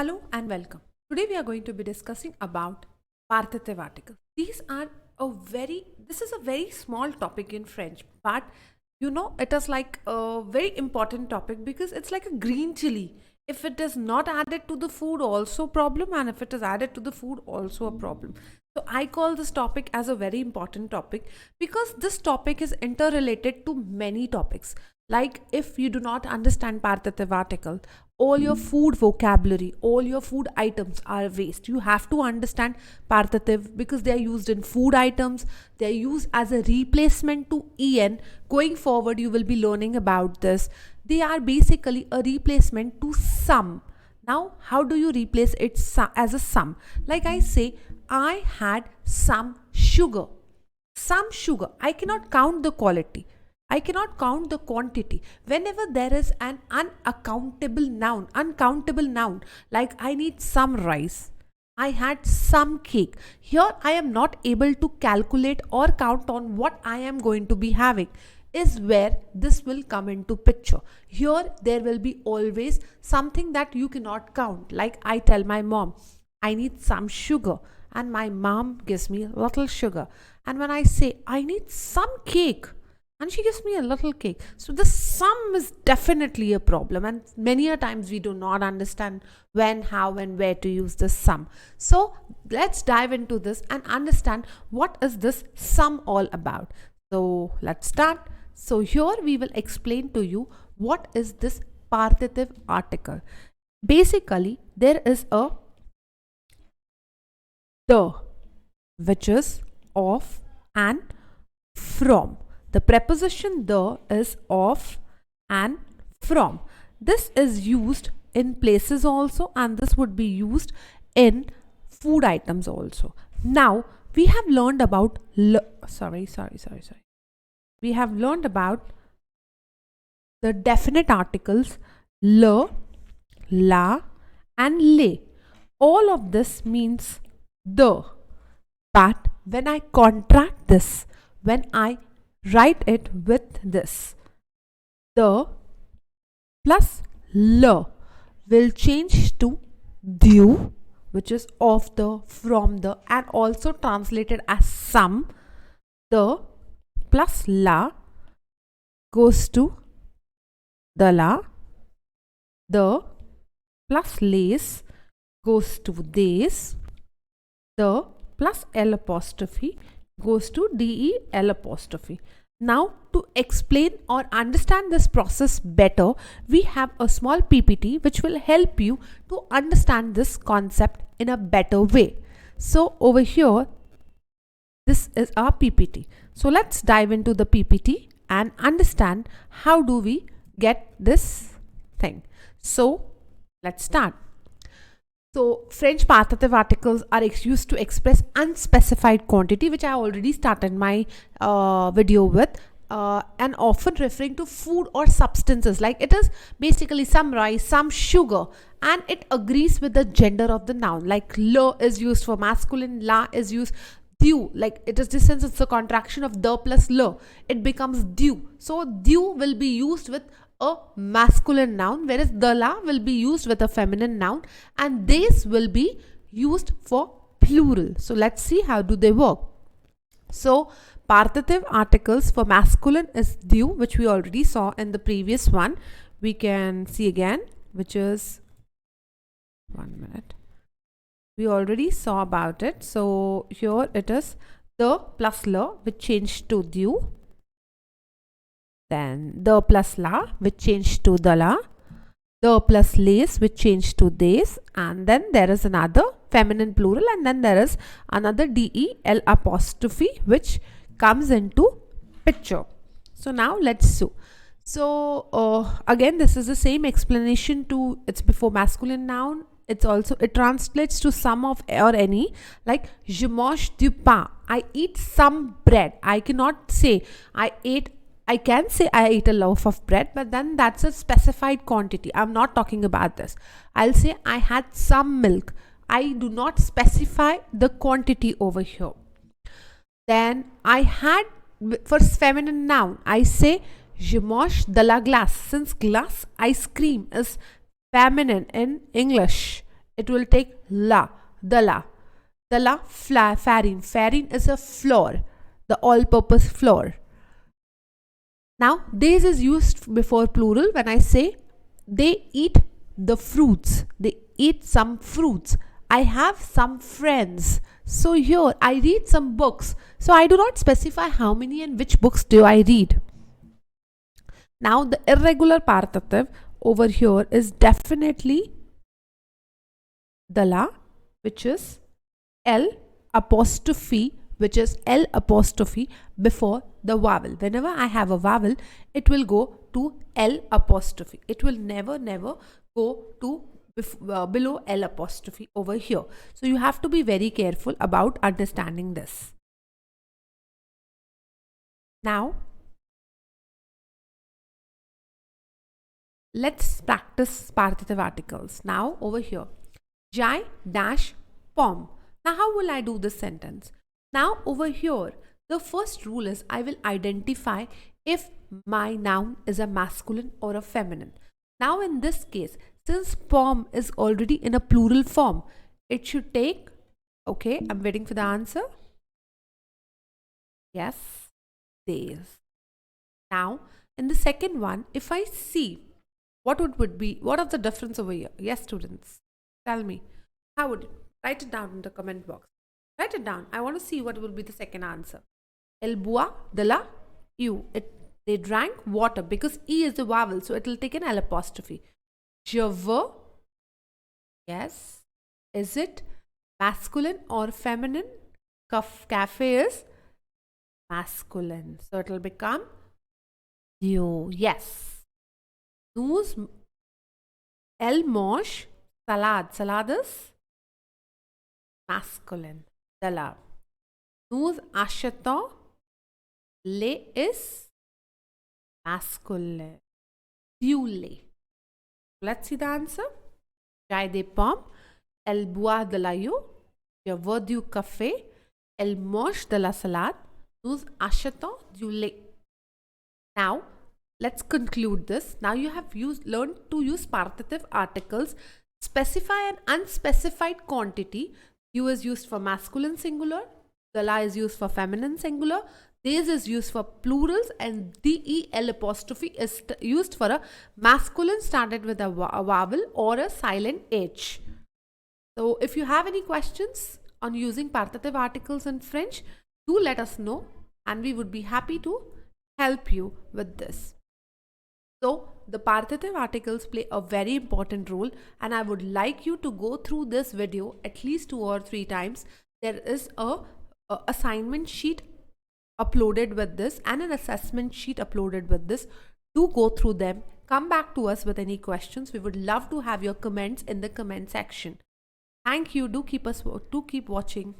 Hello and welcome. Today we are going to be discussing about partitive articles. This is a very small topic in French, but it is like a very important topic because it's like a green chili. If it is not added to the food, also problem, and if it is added to the food, also a problem. So I call this topic as a very important topic because this topic is interrelated to many topics. Like if you do not understand partitive article, all your food vocabulary, all your food items are waste. You have to understand partitive because they are used in food items. They are used as a replacement to en. Going forward, you will be learning about this. They are basically a replacement to sum. Now, how do you replace it as a sum? Like I say, I had some sugar. Some sugar. I cannot count the quality. I cannot count the quantity. Whenever there is an uncountable noun, like I need some rice, I had some cake. Here I am not able to calculate or count on what I am going to be having, is where this will come into picture. Here there will be always something that you cannot count. Like I tell my mom, I need some sugar, and my mom gives me a little sugar. And when I say I need some cake, and she gives me a little cake. So the sum is definitely a problem, and many a times we do not understand when, how and where to use the sum. So let's dive into this and understand what is this sum all about. So let's start. So here we will explain to you what is this partitive article. Basically, there is a the, which is of and from. The preposition the is of and from. This is used in places also, and this would be used in food items also. Now we have learned about we have learned about the definite articles le, la and le. All of this means the, but when I contract this, when I write it with this, the plus le will change to du, which is of the, from the, and also translated as some. The plus la goes to the la. The plus lace goes to this. The plus L apostrophe goes to del apostrophe. Now to explain or understand this process better, we have a small PPT which will help you to understand this concept in a better way. So over here, this is our PPT. So let's dive into the PPT and understand how do we get this thing. So let's start. So French partitive articles are used to express unspecified quantity, which I already started my video with, and often referring to food or substances. Like it is basically some rice, some sugar, and it agrees with the gender of the noun. Like le is used for masculine, la is used du, like it is this sense it's a contraction of the plus le. It becomes du. So du will be used with a masculine noun, whereas the la will be used with a feminine noun, and this will be used for plural. So let's see how do they work. So partitive articles for masculine is du, which we already saw in the previous one. We can see again, which is 1 minute. We already saw about it. So here it is the plus la, which changed to du. Then the plus la, which changed to the la. The plus lace, which changed to this. And then there is another feminine plural, and then there is another del apostrophe, which comes into picture. So now let's see. So again, this is the same explanation to it's before masculine noun. It's also, it translates to some of or any, like je mange du pain, I eat some bread. I cannot say I can say I ate a loaf of bread, but then that's a specified quantity. I'm not talking about this. I'll say I had some milk. I do not specify the quantity over here. Then I had, for feminine noun, I say je mange de la glace. Since glace, ice cream, is feminine in English. it will take la, the la. The la, farine. Farine is a flour, the all-purpose flour. Now, these is used before plural when I say they eat the fruits. They eat some fruits. I have some friends. So here I read some books. So I do not specify how many and which books do I read. Now the irregular partitive over here is definitely the la, which is L apostrophe, which is L apostrophe before the vowel. Whenever I have a vowel, it will go to L apostrophe. It will never go to below L apostrophe over here. So you have to be very careful about understanding this. Now, let's practice partitive articles. Now over here, Jai dash pom. Now how will I do this sentence? Now over here, the first rule is I will identify if my noun is a masculine or a feminine. Now in this case, since pom is already in a plural form, it should take, okay, I'm waiting for the answer. Yes, days. Now in the second one, if I see what would be, what is the difference over here? Yes, students, tell me. How would it? Write it down in the comment box. Write it down. I want to see what will be the second answer. El bua de la u. They drank water because E is the vowel, so it will take an L apostrophe. Je veux. Yes. Is it masculine or feminine? Cafe is masculine, so it will become you. Yes. Nous el mange salad. Salad is masculine. De la. Nous achetons lait is masculine. Du lait. Let's see the answer. Jai des pommes. Elle boit de l'ail. Je veux du café. Elle mange de la salade. Nous achetons du lait. Now, let's conclude this. Now you have learned to use partitive articles, specify an unspecified quantity. U is used for masculine singular, the la is used for feminine singular, this is used for plurals, and del apostrophe is used for a masculine started with a vowel or a silent H. So if you have any questions on using partitive articles in French, do let us know and we would be happy to help you with this. So the partitive articles play a very important role, and I would like you to go through this video at least 2 or 3 times. There is a assignment sheet uploaded with this and an assessment sheet uploaded with this. Do go through them. Come back to us with any questions. We would love to have your comments in the comment section. Thank you. Do keep watching.